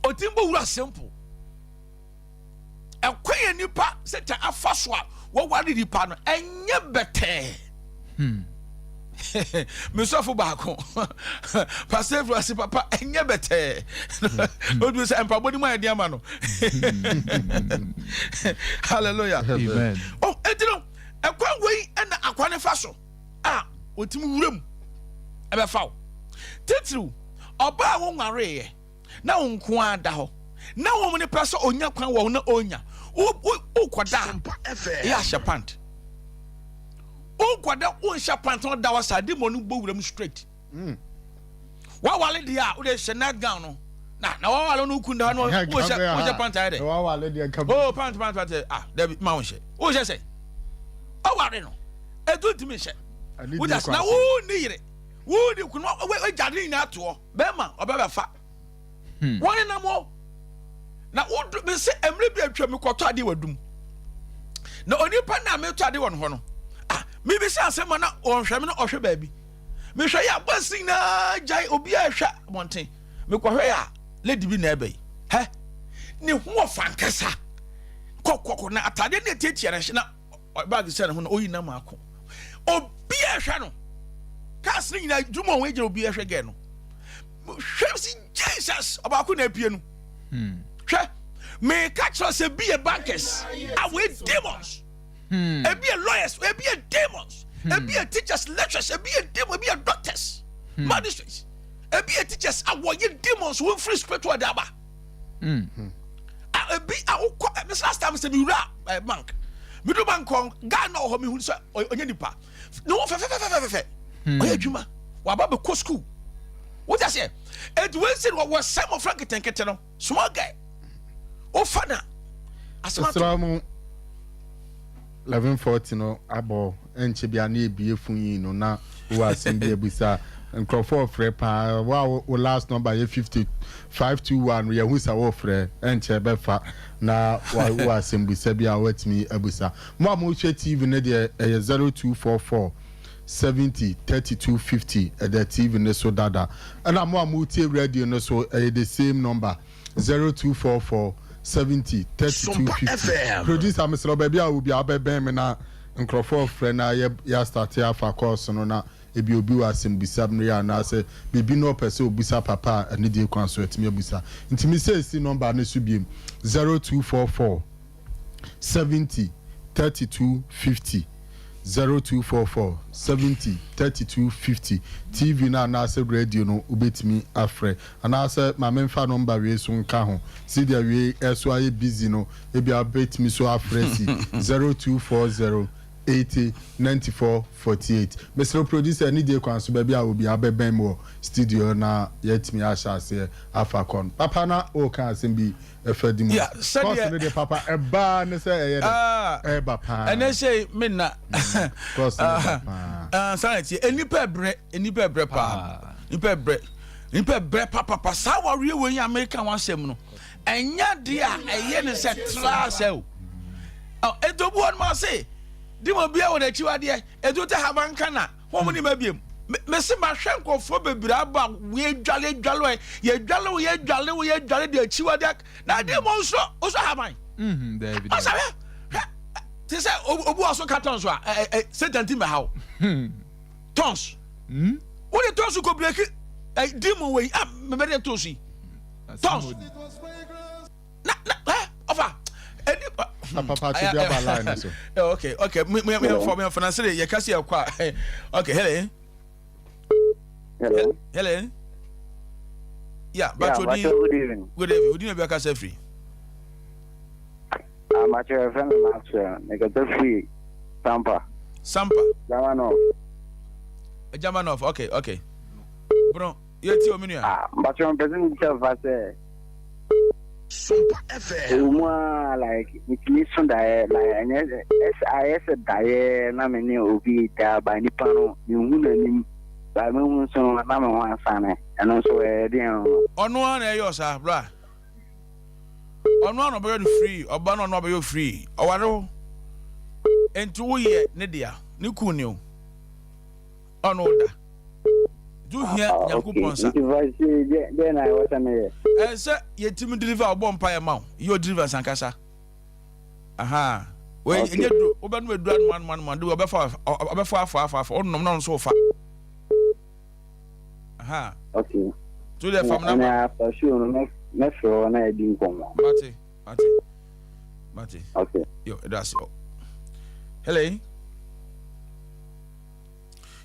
otimbo wurawo simple ekwe nipa seta afaso a wo wari nipa no enye bete me sofo baako pastor Francis papa enye bete o do say empa body mo ade ama no hallelujah amen oh etino ekwa wei na akwa ne fa so otimi wuram ebe fawo titru oba wo nware ye na wonko ada ho na wo ne pesa onya kwan wo na onya o koda ya shapant o koda o shapant on da wasa di mo no bo wuram straight wa wale dia o de shena gown no na wa wale no kunda no o shapant ade wa wale dia ka oh pant there ma won she o she say o ware no edu timi she wo just na wo ni yire wo di kunu we jade ni ato be ma obebe fa won na mo na wo me se emre bi atwa me kwoto ade wadum na onipa na me to ade won ho no me bi se asema na onhwe me no ohwe ba bi me hwe ya basin na jai obi a hwa monten me kwhwe ya lady bi na ebe he ni ho fankasa kokoko na atade na tietia na bag se na ho na oyi na maako obi a hwa no kas ni na dwuma won eje obi a hwe ge no hwe si Jesus obako na apie no hwe me catch us be a bankers we demons be a lawyers be a demons be a teachers lecturers be a demon be a doctors Ministries be a teachers ye demons won free spiritual daba be Miss last time say me ra bank me do bank on Ghana ho me hu say onye nipa no fe oya dwuma wa ba be ko school what I say it when said what was some of Frank Tenkete no small guy o fana asramu 11:40 no abo enche bia na ebie funyi no na wo asembia busa nkrofo frɛ pa wa last number ye 521 ye hu sa wo frɛ enche be fa na wa asembia bia watimi abusa mo hwe TV ne de 0244 70 32 50 at the TV ne so dada and I'm multi radio no so the same number 0244 70 32 50 producer Mr. Baby I will be abebe me na nkrofo friend na ya start afa course no na ebi obi wa simbisa mria na say bibi no person obisa papa ani dey kwan so etimi obisa ntimi say si number no so biem 0244 70 32 50 0244 70 32 50 TV na say radio no ubetimi afre and say ma memfa number we so nka ho see there we so aye busy no e bia betimi so afre si 0240 80 94 48 Mr. Producer ni dey kwan so ba bia obi abeben mo studio na yetimi ashase afakon papa na o kan sembi efadimu yeah said the papa eba ne say eba pa and say me na sanity enipa bre pa enipa bre papa sa wari we American wan sem no enya de a eye ne say class e edobu on ma say di mo bia wona chiwade edu te habanka na ho mo ni mabiem me se ma hwenko fo bebira ba we dwale ye dwale de chiwade na de mo so haban David asabe ti say obu aso cartons a Satan ti me hawo tons wo de tons ko break di mo we me be de tons tons na ofa papa to be about line so okay me for me finance ye kasi e kwa okay hello yeah but good evening good evening be aka free I'm at your friend Maxwell make a free Sampa. Germanov. Okay. Bro, yeti ominua. But your president self I say SOMPA FM. Like it needs some like SIS die na me obi da by nipa no you by me so na me wan sane and also Ono an e yo sa bra. Ono an obo free, oba no obo free. Oware enti wo ye ne dia, ne ku ni o. Ono da. Do here Yakupon sa. Then I was me. Say yetim deliver obo mpa ye ma. You deliver sankasa. Aha. We enye do obanu edu man do obefa afa onnom na so fa. Aha. Okay. To the family na for sure next show na e din komo. Mate. Okay. Yo, that's all. Hello.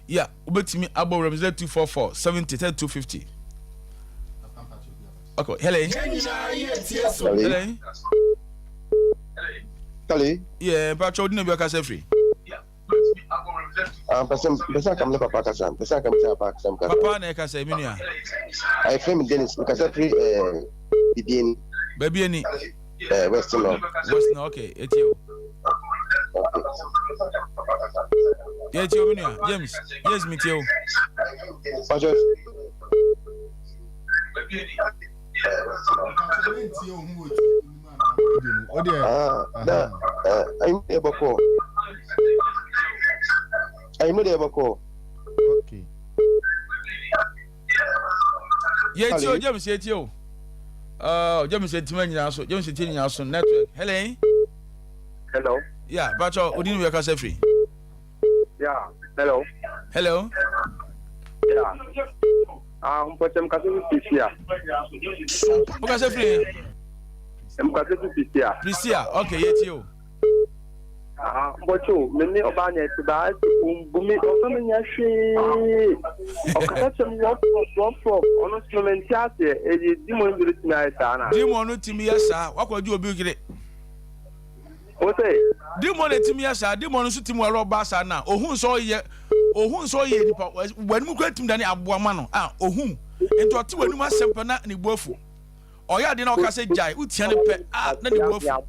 Yeah, ubetimi abo represent 244 70 250. Okay, hello. Hello. Yeah, but you didn't be a free. Person come papa kasam. Person come to papa kasam. Papa na ka say minia. I frame Dennis because free bibien. Baby any Western. Okay, it's you. Yeah, you minia. James. Yes, me too. I'm able to. Okay. Yeah, you James, yeah, you. James said to me, also, James said to me, also, network. Hello. Yeah, but you didn't work as free. Yeah. Hello. Yeah. But I'm casting Prisia. Because free. I'm casting Prisia. Prisia, okay, yet you. But you, many of our nets about Bumi or something. From honest moment, a demon to tonight. Demon to me, yes, sir. What could you be? What say? Demon to me, yes, sir. Demon to me, Robassa now. Oh, who saw ye? Oh, who saw ye? When we get to Danny Abuamano, whom? And to a 2 and 1 sempana and Ibufu. Or ya did not say Jai, Utian pet, then Ibufu.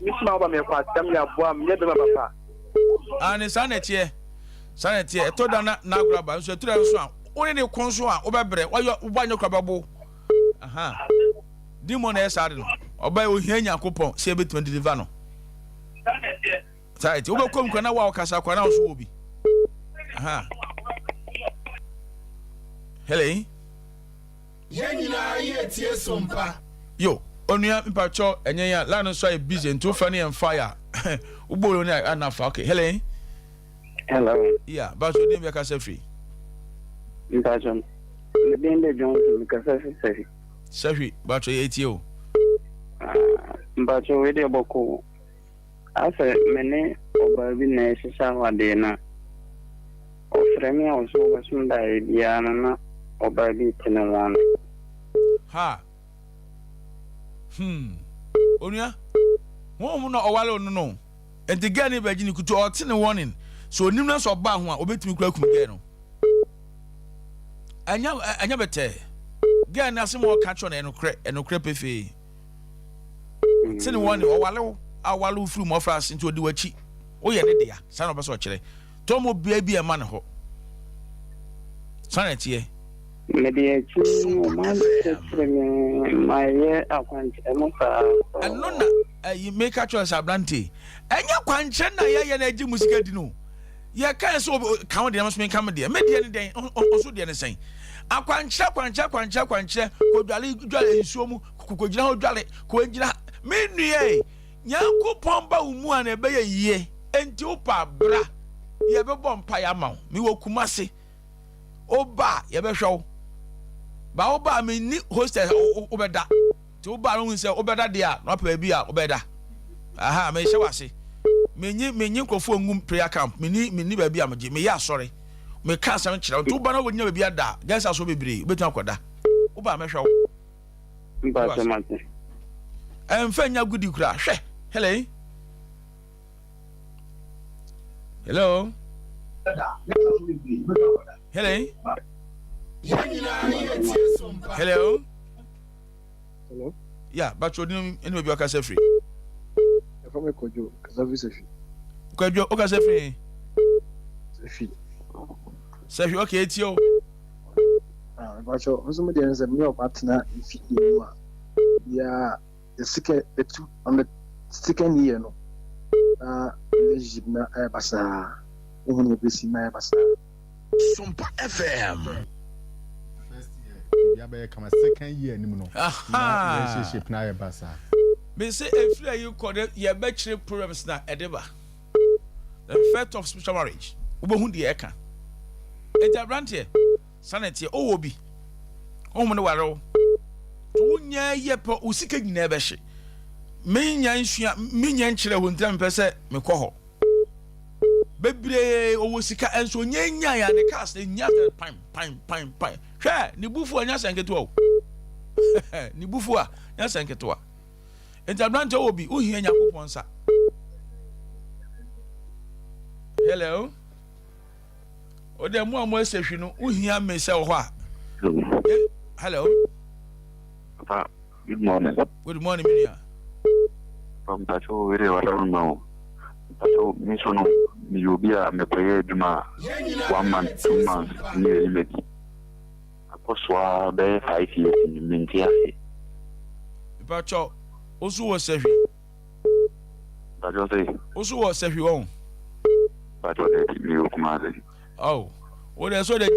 Miss Mama, me for Tamia Buam, never papa. And it's sanity. Sanity, I told Dana Nagraba, so 2 hours. Only the consul over bread, while you're one your crababo. Aha. Demon S. Adeno, or by Uhenia coupon, say between the Divano. Tight, overcome can I walk as I can also be. Aha. Hello. Yo, only up patrol and ya land so busy and too funny and fire. Ubo enough. Okay, Hello. Yeah, but you didn't make us free. Impression. The Bende Johnson, because I say, but you 80. But you ready about cool. I said, many over the nation, Sawadena. Or Fremi also was Sunday, Diana, or by the Tenawan. Ha. Onya. One not a while no. And the Gani Virginia could all tin a warning. So numerous of Bahua obey me cloak again. I never tell. Gan nothing more catch on and no creepy fee. Tin one or wallow, our wallow flew more fast into a duachi. Oh, yeah, dear, son of a sorcery. Tomo baby a man ho. Sanity. Maybe a my year and none you make a choice of Blanty. And you can't send a energy musicadino. You can't so count the must come there. Maybe any day also the same. I can't check, could jolly so could jolly, could me, Yanko Pomba Umuan a bay a year, and Jopa bra. You have a bonfire mount, me will Kumasi. Oh, ba, you ever show. Baoba me ni hostess obeda. To baron say obeda dia, not baby obeda. Aha, me shawase. Me nyi krofo ngum prayer camp. Me ni baby amaje. Me ya sorry. Me ka sam kire. To ba na wonya baby ada. Guys aso bebre. Betu akoda. Oba me hwa. Mba tomate. Emfa nya gudi kura. Hwe. Hello. Hello. Hello. Hello. Hello. Yeah, but you didn't anyway be okay free. From a kojo, kazavi Kojo, okay free. Sefi. Sefi, okay, it's you. But you also made a new partner if you are. Yeah, the second year, no. Relationship na basa. Uhun obesi na basa. SOMPA FM. First year, ya be come second year ni mu no. Relationship na basa. Me say if you call it your bachelor programs na edeba. The effect of spiritual marriage. Ubohu de eka. Eja brantie. Sanity o obi. O mo ne ware. To nya ye pa usika nyina be hye. Me nya nsua me nya nkyere ho ntam pese me kɔ hɔ. Bebre owo sika enso nya ya ne cast nya pam. Hwɛ ni bufu anya sanketo o. Ni bufu a nya sanketo a. Entabrante obi uhia nyakopon sa. Hello. Ode mu amo asehwi no uhia me se wo ho a. Hello. Papa, good morning. Good morning, Minia. From Tacho, where you are now. Tacho, Missono, Miubia, Mepoye Duma, 1 month, 2 months, near limit. Apostle, there 5 years in Mintia. Pacho, also was Sefi. Tacho say, Also was Sefi on. Tacho, you come. Oh, what I saw that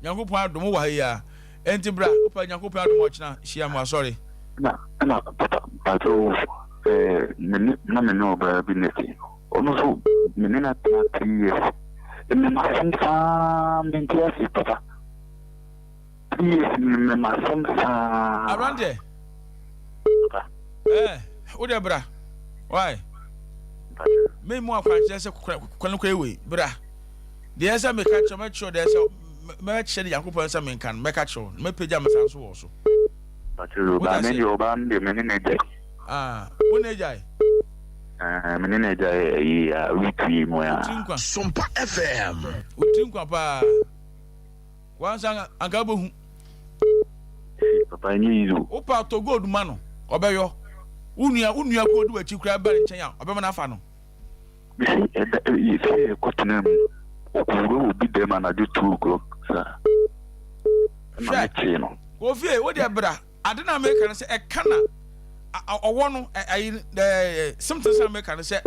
Yankopon do mo here. Enti bra, opa Yankopon do mo china, shia mo sorry. Na, Tacho, na me no ba business. Ono so, me na 3 years. Me ma fa Mintia papa. 3 years me ma fa. Around there. What the bra? Why? Me mo akwanche se kwano we bra. The answer me catch sure there's me share Yankopon say me kan me catch me page am sanso wo so. Tacho, ba me yo ba me ne dey. Wo ne jai? Me ne dey ya weekly mo ya. SOMPA FM. Utinkwa pa. Wansa angabo hu. Papa ni izo. Opa to gold mano. Obeyo. Unua ko du achi kura bare nchen ya. Obema na afa no. Me say kotinam. Okuro obi dem na do 2 o'clock sir. Ma che no. Go fie wo de bra. Ade na America say e kana owo no the sometimes America say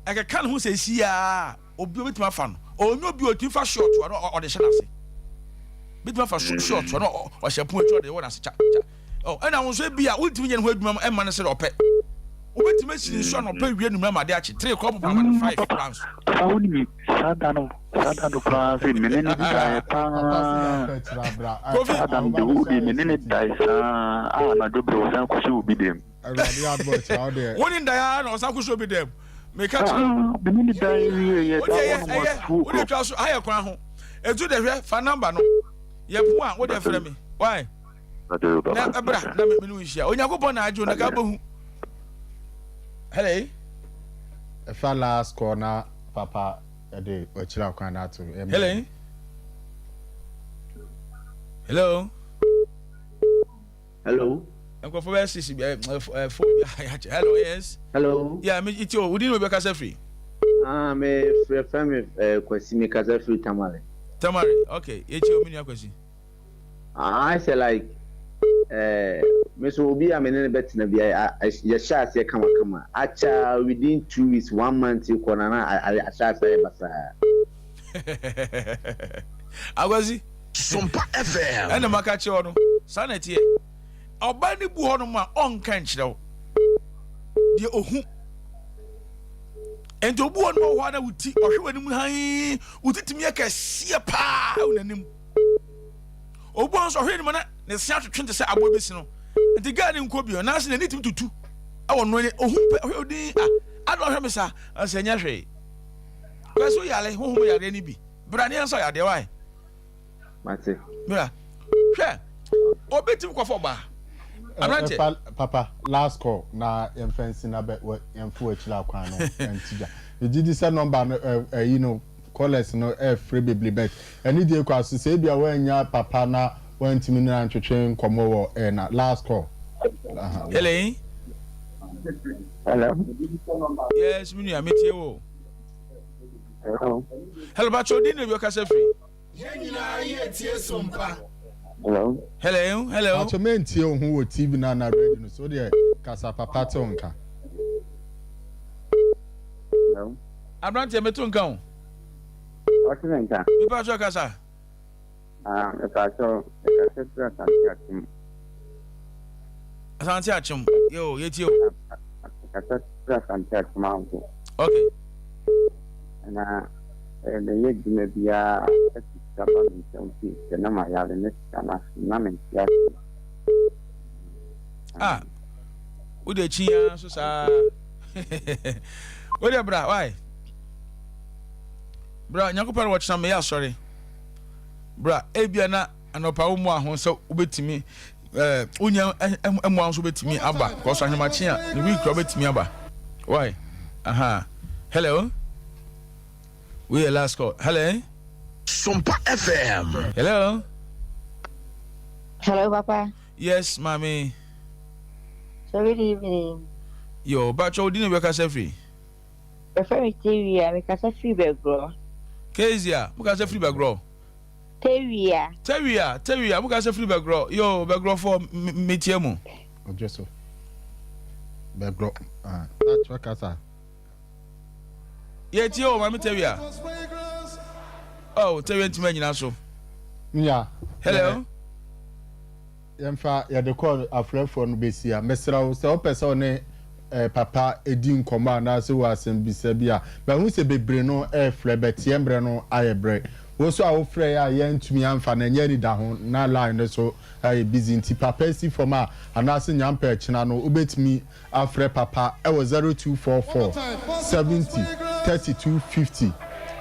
e ka no say sia obi obitima afa no. Onyo obi otimfa short o de hye na se. Bitima fa short no o hye pon atwa de wo na se cha. Oh, and I was be a ultimate yen who and man said opet. Ultimate son of pay real number de 3 crop 5 pounds. Only Sadano France in minute die. Adam the wood in minute dies. Na do bro san kusu be them. One in Diana or Saku be them. Make catch the minute die. What you try so higher crown. And do the fan number no. Ye one what they for me. Why? Na bra na me no hia Onyankopon na ajo na ka bahu. Hello. If I last corner, Papa, a day, or chill can out to Hello. Hello. Hello. Uncle for hello, yes. Hello. Yeah, me it's you. We didn't be casa free. Me family kwesi me casa free Tamale. Tamale. Okay. It's you me kwesi. I say like me so obi amene bet na bia ya sha ase kama acha within 2 weeks 1 month you kona na acha ase basa agwazi SOMPA FM ena makache ono sanete oba ni bu hono ma onka nkyerɛw de ohu ento obu hono ho na wuti ohwe wani mu han wutitimi akasie pa unanim obu onso hwe ni mana ne sia twetwe se abo besi no enti ga ni nko bio na se ne nitim tutu awo no ne ohun hwe odi ado hwe me sa ansanya hwe kwaso yale hohum yare ni bi brani anso ya de wai mate bra hwe obetim kwafo ba Papa last call na enfensi na be enfo achila kwan no entija the number you know callers no free baby bet any dey kwa so say bia wanya papa na wantimi na ntwetwe nkomo wo na last call. Hello. Hello. Yes, me ya metie wo. Hello. Hello, bacho di na bi okasa free. Yenyina ye tie sompa. Hello. Hello. Bacho mentie wo hu wo TV na radio no so dey kasa papa te onka. Hello. Abrante meto nka o. What's your name? Mi bacho kasa. Asante achim. Yo, yetie o. Okay. Na the yeg maybe a na my yard and Ah. Wo de chia so sa. Wo de bra, why? Bra, nyakopa watch na me ya sorry. Bra, ebia na anopa wo mu ahon so obetimi unya emu anso betimi aba because ahemachi a the week betimi aba. Why? Aha. Hello. We last call. Hello. Sompa FM. Hello. Hello, Papa. Yes, mommy. So good evening. Yo, bacho didn't work as free. Prefer Tevia, because a free bag grow. Kezia, because a free bag grow. Tevia, because a free bag grow. Yo, bag grow for metiemu. Oh, just so. Bag grow. That's what kasa. Yeah, Tio, Mammy Tevia. Oh, Tevia to me, so. Yeah. Hello. Yemfa ya de call afre phone besia. Mesra wo se o pese ne papa edi nkoma na se wa asem bisa bia. Ba hu se bebre no frɛ betie mbre no ayebre. Wo so a wo frɛ ya ye ntumi amfa na nya ni da ho na line no so aye busy nti papa si for ma anase nyampa china no obetumi afrɛ papa e wo 0244 70 3250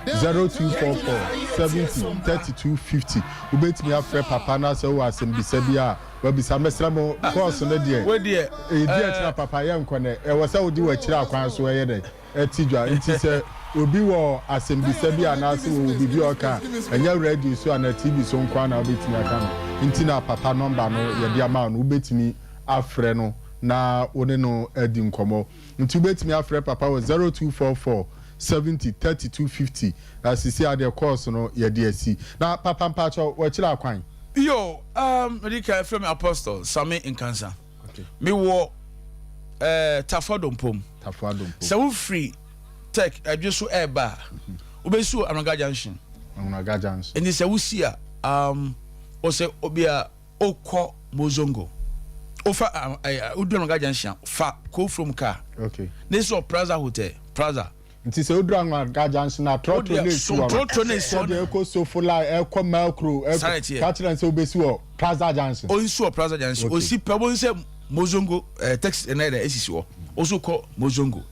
0244 70 3250 ubetimi afrɛ papa na se wo asem bisa bia wa bisa mesra mo course no de we de e dia tira papa ye nkone e wo se wo di wa kira akwan so ye de etidwa nti se obi wo asem bisa bia na se wo bibi oka enya radio so na TV so nkwa na obetimi aka no nti na papa number no ye dia ma no ubetimi afrɛ no na one no edi nkomo nti ubetimi afrɛ papa wo 0244 70 3250 asisi ade course no ye de asi na papa mpacho wo kira akwan. Yo, medical from Apostle Sami in cancer. Okay. Me wo Tafadom pom. So we free tech just so eba. Obesu Anoga Junction. Anoga Junction. And this we see o se obia okọ Mozongo. Ofa Udu Anoga Junction fa ko from car. Okay. This is Plaza Hotel. Plaza. Nti se Udu Anoga Junction na trotro ne so de ko so fula e ko macro e catch se obesi o Plaza Junction. O nso Plaza Junction. O si pebo nse Mozongo text na there esisi o. Also call Mozongo.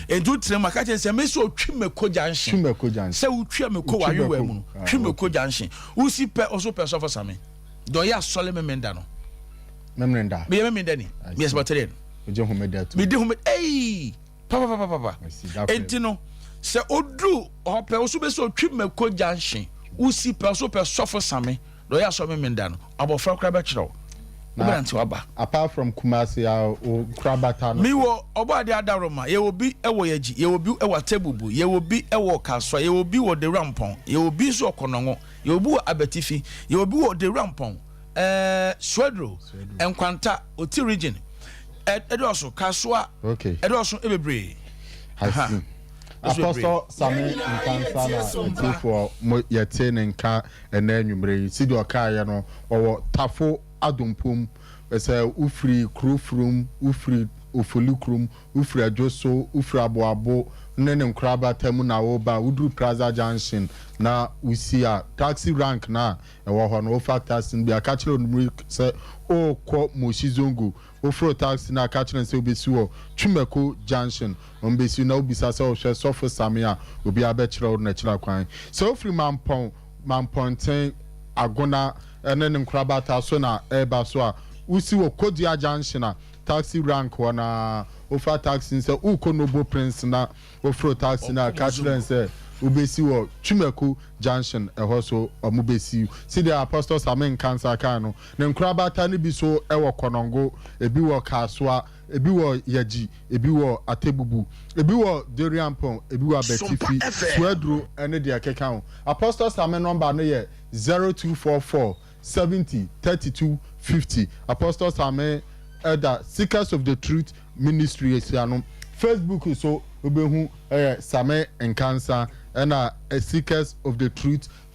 And do trema catch say me so Twimeko Junction. Say wo Twimeko wa yewe mu no. Twimeko Junction. O si pe also pe so for same. Do ya sole memenda no. Memenda. Me memenda ni. Me esbatere. O je homeda to. Me de homeda eh papa entino se odu ope oso be so Twimeko Junction usi pe so pe sofo same do ya so memenda no abofra kra be kire apart from Kumasi o krabata no mi wo obade adaroma ye obi ewo yaji ye obi ewo tebubu ye obi ewo kaswa ye obi wo de rampon ye obi so konongo ye obi wo abetifi ye obi wo de rampon swedro enkwanta oti region edoso kaswa okay edoso ebebre Apostle Sami Nkansa na for yete nka ena nwumre sidi oka no owo tafo adompum ese ufri krofrum ufri ofolikrum ufri ajoso ufri aboabo nene nkraba temu na wo ba udru Plaza Junction na usia taxi rank na ewo ho no factors bi akachiro numri se o ko Moshizongo ofro taxi na akachiro se obesi wo Twimeko Junction ombesi na obisa se ohwe sofo samia obi abechiro na chira kwan so ofri mamponten agona nene nkraba ta so na eba so a usi wo Kodia Junction na taxi rank wana ofa taxi say uko nobo prince na ofro taxi na catchland say ubesi wo Twumaku junction eho so omubesi see the apostles amen cancer kan no ne nkrabata ne bi so ewo konongo ebi wo kaswa ebi wo yaji ebi wo atebubu ebi wo doriampon ebi wo abetifi swedro ene de akeka ho apostles amen number no ye 0244 70 32 50 apostles amen elder seekers of the truth ministries ano Facebook so obehu Same and cancer and seekers of the truth